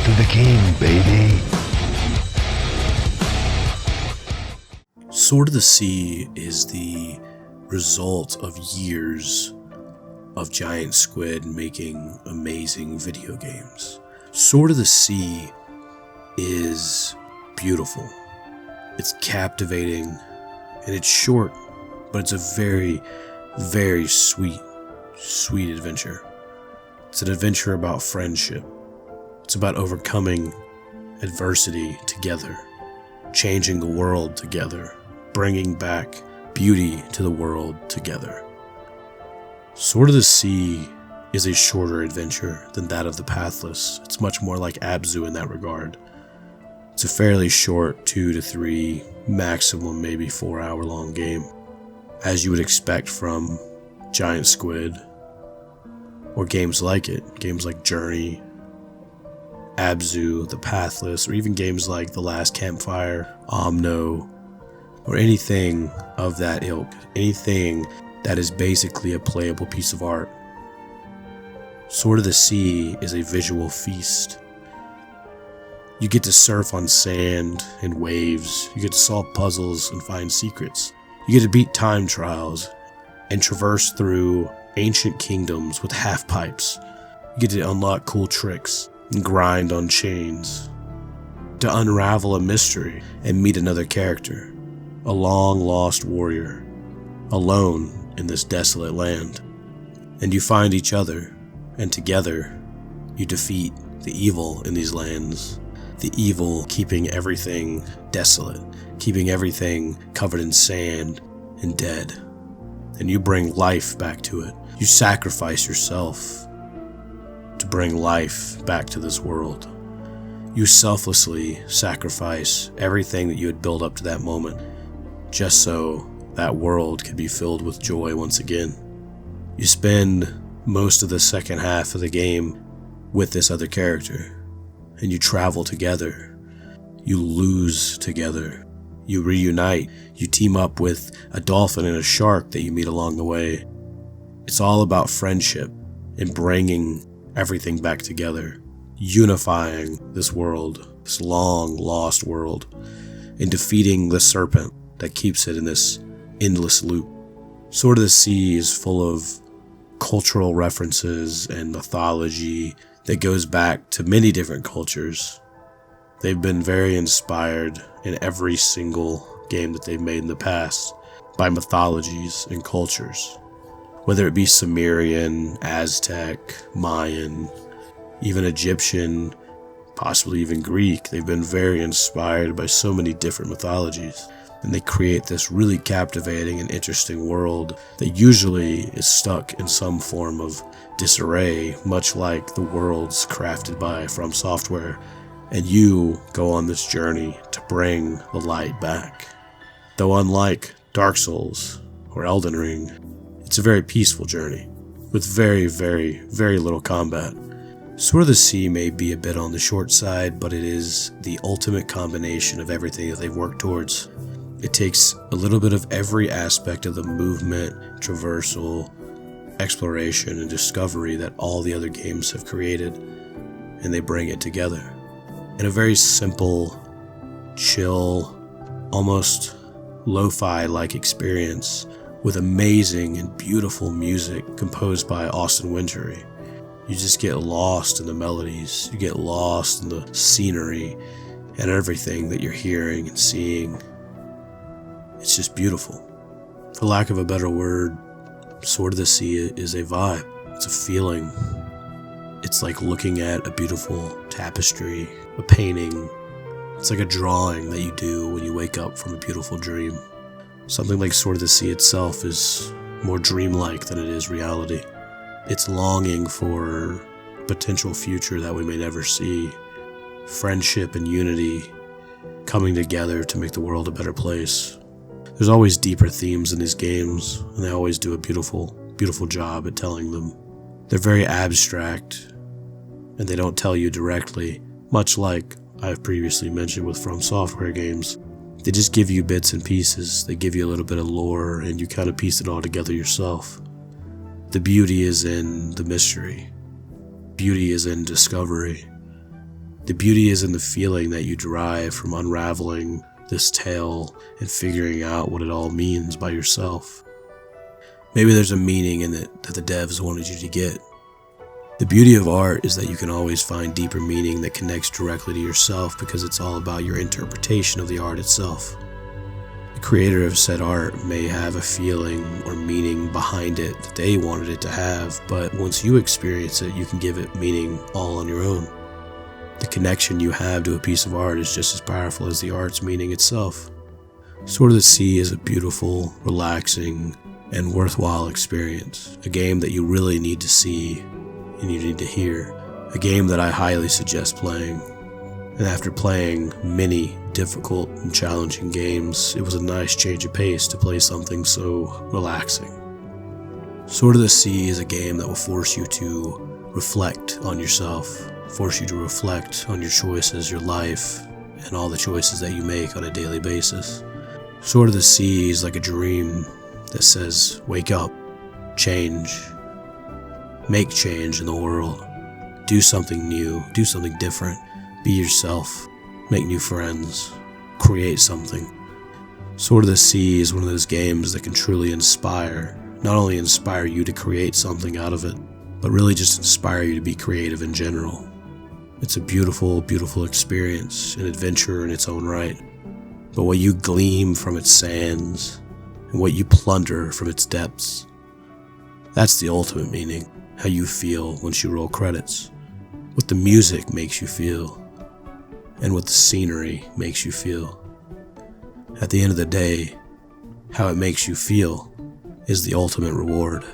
to the king, baby. Sword of the Sea is the result of years of Giant Squid making amazing video games. Sword of the Sea is beautiful. It's captivating, and it's short, but it's a very, very sweet adventure. It's an adventure about friendship. It's about overcoming adversity together, changing the world together, bringing back beauty to the world together. Sword of the Sea is a shorter adventure than that of the Pathless. It's much more like Abzu in that regard. It's a fairly short 2 to 3, maximum maybe 4 hour long game, as you would expect from Giant Squid, or games like it, games like Journey, Abzu, The Pathless, or even games like The Last Campfire, Omno, or anything of that ilk, anything that is basically a playable piece of art. Sword of the Sea is a visual feast. You get to surf on sand and waves, you get to solve puzzles and find secrets. You get to beat time trials and traverse through ancient kingdoms with half pipes. You get to unlock cool tricks and grind on chains, to unravel a mystery and meet another character, a long lost warrior, alone in this desolate land. And you find each other, and together you defeat the evil in these lands, the evil keeping everything desolate, keeping everything covered in sand and dead. And you bring life back to it. You sacrifice yourself to bring life back to this world. You selflessly sacrifice everything that you had built up to that moment, just so that world could be filled with joy once again. You spend most of the second half of the game with this other character, and you travel together. You lose together. You reunite. You team up with a dolphin and a shark that you meet along the way. It's all about friendship and bringing everything back together, unifying this world, this long lost world, and defeating the serpent that keeps it in this endless loop. Sword of the Sea is full of cultural references and mythology that goes back to many different cultures. They've been very inspired in every single game that they've made in the past by mythologies and cultures, whether it be Sumerian, Aztec, Mayan, even Egyptian, possibly even Greek. They've been very inspired by so many different mythologies, and they create this really captivating and interesting world that usually is stuck in some form of disarray, much like the worlds crafted by From Software. And you go on this journey to bring the light back. Though unlike Dark Souls or Elden Ring, it's a very peaceful journey with very, very, very little combat. Sword of the Sea may be a bit on the short side, but it is the ultimate combination of everything that they've worked towards. It takes a little bit of every aspect of the movement, traversal, exploration, and discovery that all the other games have created, and they bring it together in a very simple, chill, almost lo-fi-like experience with amazing and beautiful music composed by Austin Wintory. You just get lost in the melodies, you get lost in the scenery and everything that you're hearing and seeing. It's just beautiful. For lack of a better word, Sword of the Sea is a vibe. It's a feeling. It's like looking at a beautiful tapestry, a painting. It's like a drawing that you do when you wake up from a beautiful dream. Something like Sword of the Sea itself is more dreamlike than it is reality. It's longing for a potential future that we may never see. Friendship and unity coming together to make the world a better place. There's always deeper themes in these games, and they always do a beautiful, beautiful job at telling them. They're very abstract, and they don't tell you directly, much like I've previously mentioned with From Software games. They just give you bits and pieces. They give you a little bit of lore, and you kind of piece it all together yourself. The beauty is in the mystery. Beauty is in discovery. The beauty is in the feeling that you derive from unraveling this tale and figuring out what it all means by yourself. Maybe there's a meaning in it that the devs wanted you to get. The beauty of art is that you can always find deeper meaning that connects directly to yourself because it's all about your interpretation of the art itself. The creator of said art may have a feeling or meaning behind it that they wanted it to have, but once you experience it, you can give it meaning all on your own. The connection you have to a piece of art is just as powerful as the art's meaning itself. Sword of the Sea is a beautiful, relaxing, and worthwhile experience. A game that you really need to see and you need to hear. A game that I highly suggest playing. And after playing many difficult and challenging games, it was a nice change of pace to play something so relaxing. Sword of the Sea is a game that will force you to reflect on yourself, force you to reflect on your choices, your life, and all the choices that you make on a daily basis. Sword of the Sea is like a dream that says, wake up, change, make change in the world, do something new, do something different, be yourself, make new friends, create something. Sword of the Sea is one of those games that can truly inspire, not only inspire you to create something out of it, but really just inspire you to be creative in general. It's a beautiful, beautiful experience, an adventure in its own right. But what you glean from its sands, and what you plunder from its depths, that's the ultimate meaning. How you feel once you roll credits, what the music makes you feel, and what the scenery makes you feel. At the end of the day, how it makes you feel is the ultimate reward.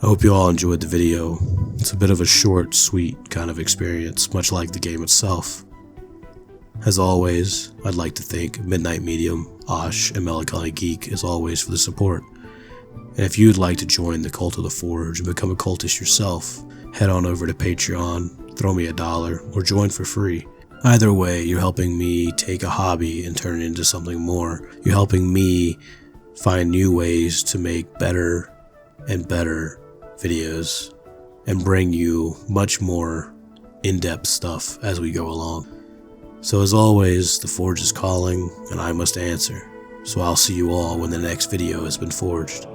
I hope you all enjoyed the video. It's a bit of a short, sweet kind of experience, much like the game itself. As always, I'd like to thank Midnight Medium, Osh, and Melancholy Geek as always for the support. And if you'd like to join the Cult of the Forge and become a cultist yourself, head on over to Patreon, throw me $1, or join for free. Either way, you're helping me take a hobby and turn it into something more. You're helping me find new ways to make better and better videos and bring you much more in-depth stuff as we go along. So as always, the Forge is calling and I must answer. So I'll see you all when the next video has been forged.